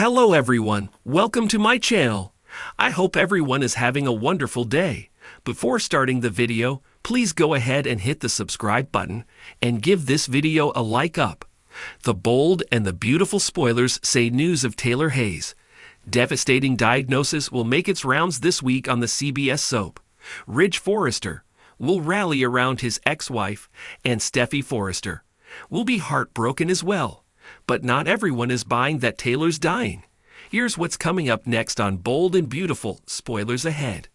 Hello everyone, welcome to my channel. I hope everyone is having a wonderful day. Before starting the video, please go ahead and hit the subscribe button and give this video a like up. The bold and the beautiful spoilers say news of Taylor Hayes' devastating diagnosis will make its rounds this week on the CBS soap. Ridge Forrester will rally around his ex-wife, and Steffi Forrester will be heartbroken as well. But not everyone is buying that Taylor's dying. Here's what's coming up next on Bold and Beautiful. Spoilers ahead.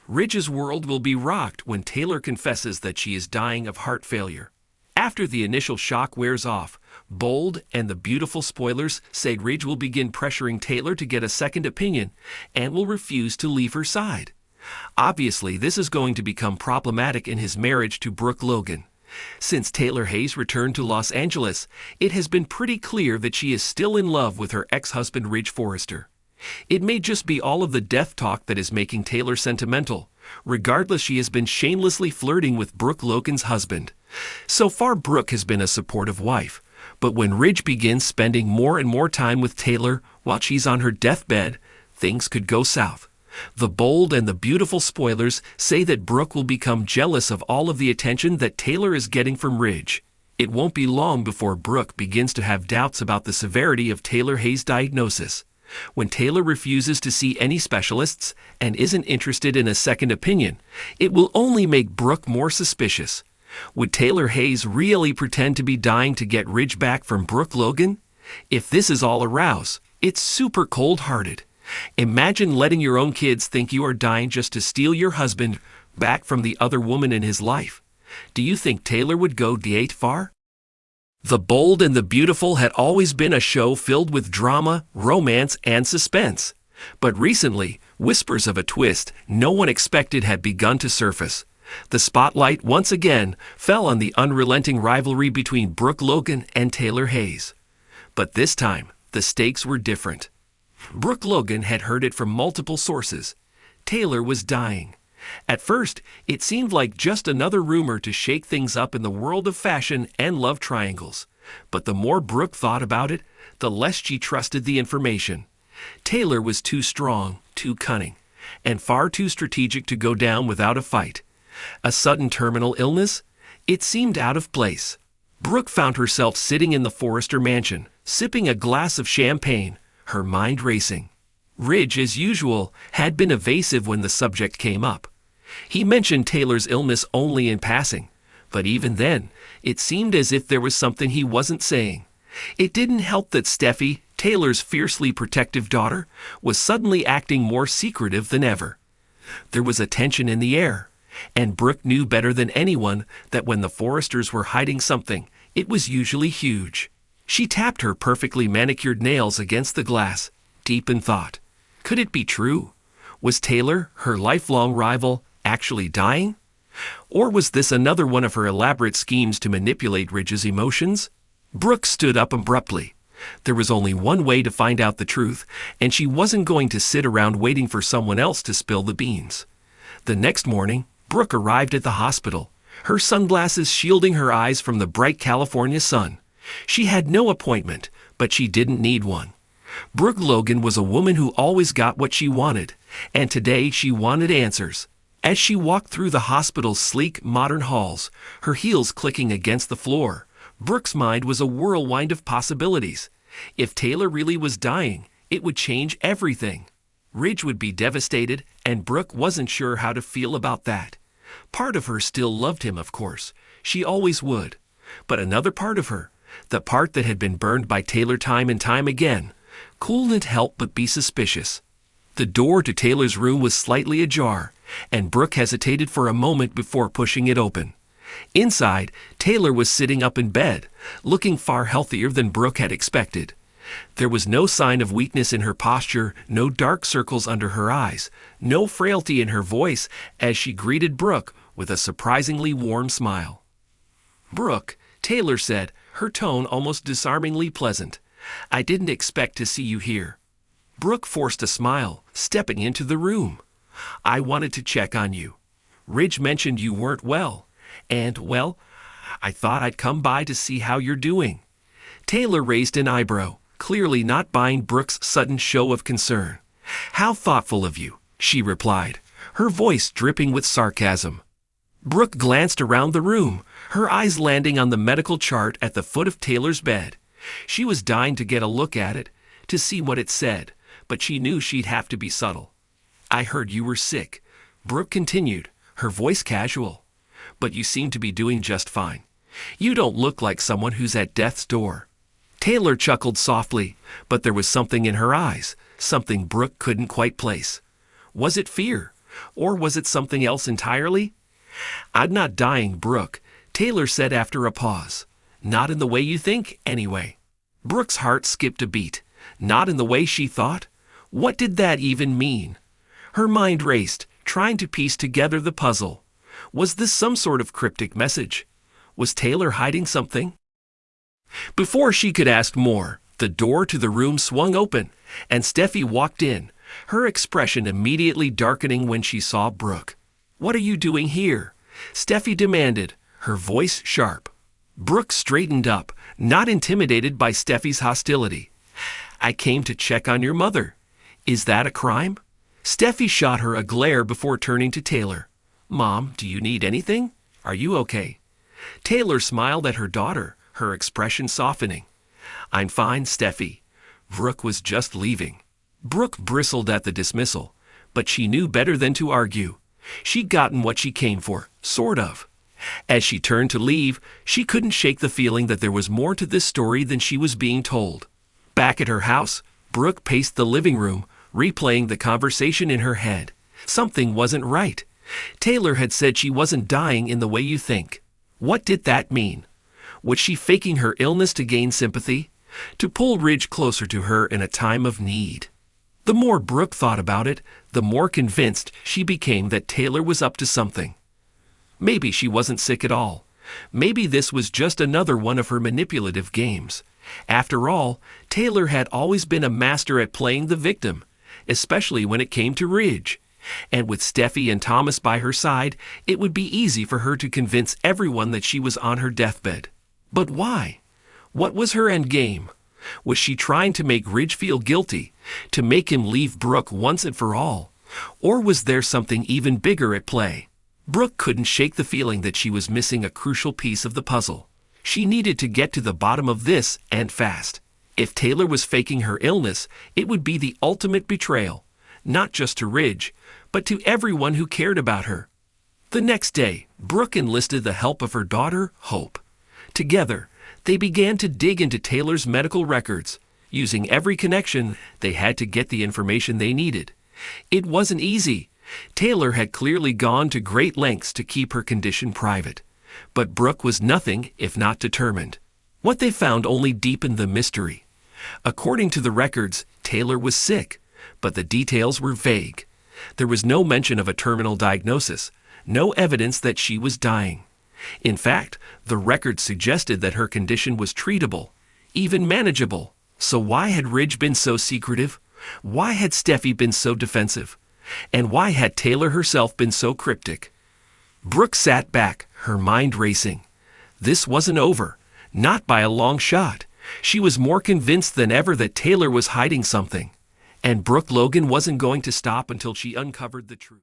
Ridge's world will be rocked when Taylor confesses that she is dying of heart failure. After the initial shock wears off, Bold and the Beautiful spoilers say Ridge will begin pressuring Taylor to get a second opinion and will refuse to leave her side. Obviously, this is going to become problematic in his marriage to Brooke Logan. Since Taylor Hayes returned to Los Angeles, it has been pretty clear that she is still in love with her ex-husband Ridge Forrester. It may just be all of the death talk that is making Taylor sentimental. Regardless, she has been shamelessly flirting with Brooke Logan's husband. So far, Brooke has been a supportive wife, but when Ridge begins spending more and more time with Taylor while she's on her deathbed, things could go south. The Bold and the Beautiful spoilers say that Brooke will become jealous of all of the attention that Taylor is getting from Ridge. It won't be long before Brooke begins to have doubts about the severity of Taylor Hayes' diagnosis. When Taylor refuses to see any specialists and isn't interested in a second opinion, it will only make Brooke more suspicious. Would Taylor Hayes really pretend to be dying to get Ridge back from Brooke Logan? If this is all a rouse, it's super cold-hearted. Imagine letting your own kids think you are dying just to steal your husband back from the other woman in his life. Do you think Taylor would go that far? The Bold and the Beautiful had always been a show filled with drama, romance, and suspense. But recently, whispers of a twist no one expected had begun to surface. The spotlight once again fell on the unrelenting rivalry between Brooke Logan and Taylor Hayes. But this time, the stakes were different. Brooke Logan had heard it from multiple sources. Taylor was dying. At first, it seemed like just another rumor to shake things up in the world of fashion and love triangles. But the more Brooke thought about it, the less she trusted the information. Taylor was too strong, too cunning, and far too strategic to go down without a fight. A sudden terminal illness? It seemed out of place. Brooke found herself sitting in the Forrester mansion, sipping a glass of champagne, her mind racing. Ridge, as usual, had been evasive when the subject came up. He mentioned Taylor's illness only in passing, but even then, it seemed as if there was something he wasn't saying. It didn't help that Steffi, Taylor's fiercely protective daughter, was suddenly acting more secretive than ever. There was a tension in the air, and Brooke knew better than anyone that when the Forresters were hiding something, it was usually huge. She tapped her perfectly manicured nails against the glass, deep in thought. Could it be true? Was Taylor, her lifelong rival, actually dying? Or was this another one of her elaborate schemes to manipulate Ridge's emotions? Brooke stood up abruptly. There was only one way to find out the truth, and she wasn't going to sit around waiting for someone else to spill the beans. The next morning, Brooke arrived at the hospital, her sunglasses shielding her eyes from the bright California sun. She had no appointment, but she didn't need one. Brooke Logan was a woman who always got what she wanted, and today she wanted answers. As she walked through the hospital's sleek, modern halls, her heels clicking against the floor, Brooke's mind was a whirlwind of possibilities. If Taylor really was dying, it would change everything. Ridge would be devastated, and Brooke wasn't sure how to feel about that. Part of her still loved him, of course. She always would. But another part of her, the part that had been burned by Taylor time and time again, couldn't help but be suspicious. The door to Taylor's room was slightly ajar, and Brooke hesitated for a moment before pushing it open. Inside, Taylor was sitting up in bed, looking far healthier than Brooke had expected. There was no sign of weakness in her posture, no dark circles under her eyes, no frailty in her voice as she greeted Brooke with a surprisingly warm smile. "Brooke," Taylor said, her tone almost disarmingly pleasant. "I didn't expect to see you here." Brooke forced a smile, stepping into the room. "I wanted to check on you. Ridge mentioned you weren't well, and, well, I thought I'd come by to see how you're doing." Taylor raised an eyebrow, clearly not buying Brooke's sudden show of concern. "How thoughtful of you," she replied, her voice dripping with sarcasm. Brooke glanced around the room, her eyes landing on the medical chart at the foot of Taylor's bed. She was dying to get a look at it, to see what it said, but she knew she'd have to be subtle. "I heard you were sick," Brooke continued, her voice casual. "But you seem to be doing just fine. You don't look like someone who's at death's door." Taylor chuckled softly, but there was something in her eyes, something Brooke couldn't quite place. Was it fear, or was it something else entirely? "I'm not dying, Brooke," Taylor said after a pause. "Not in the way you think, anyway." Brooke's heart skipped a beat. Not in the way she thought? What did that even mean? Her mind raced, trying to piece together the puzzle. Was this some sort of cryptic message? Was Taylor hiding something? Before she could ask more, the door to the room swung open, and Steffi walked in, her expression immediately darkening when she saw Brooke. "What are you doing here?" Steffi demanded, her voice sharp. Brooke straightened up, not intimidated by Steffi's hostility. "I came to check on your mother. Is that a crime?" Steffi shot her a glare before turning to Taylor. "Mom, do you need anything? Are you okay?" Taylor smiled at her daughter, her expression softening. "I'm fine, Steffi. Brooke was just leaving." Brooke bristled at the dismissal, but she knew better than to argue. She'd gotten what she came for, sort of. As she turned to leave, she couldn't shake the feeling that there was more to this story than she was being told. Back at her house, Brooke paced the living room, replaying the conversation in her head. Something wasn't right. Taylor had said she wasn't dying in the way you think. What did that mean? Was she faking her illness to gain sympathy? To pull Ridge closer to her in a time of need? The more Brooke thought about it, the more convinced she became that Taylor was up to something. Maybe she wasn't sick at all. Maybe this was just another one of her manipulative games. After all, Taylor had always been a master at playing the victim, especially when it came to Ridge. And with Steffi and Thomas by her side, it would be easy for her to convince everyone that she was on her deathbed. But why? What was her end game? Was she trying to make Ridge feel guilty, to make him leave Brooke once and for all? Or was there something even bigger at play? Brooke couldn't shake the feeling that she was missing a crucial piece of the puzzle. She needed to get to the bottom of this, and fast. If Taylor was faking her illness, it would be the ultimate betrayal, not just to Ridge, but to everyone who cared about her. The next day, Brooke enlisted the help of her daughter, Hope. Together, they began to dig into Taylor's medical records. Using every connection, they had to get the information they needed. It wasn't easy. Taylor had clearly gone to great lengths to keep her condition private. But Brooke was nothing if not determined. What they found only deepened the mystery. According to the records, Taylor was sick, but the details were vague. There was no mention of a terminal diagnosis, no evidence that she was dying. In fact, the records suggested that her condition was treatable, even manageable. So why had Ridge been so secretive? Why had Steffi been so defensive? And why had Taylor herself been so cryptic? Brooke sat back, her mind racing. This wasn't over, not by a long shot. She was more convinced than ever that Taylor was hiding something. And Brooke Logan wasn't going to stop until she uncovered the truth.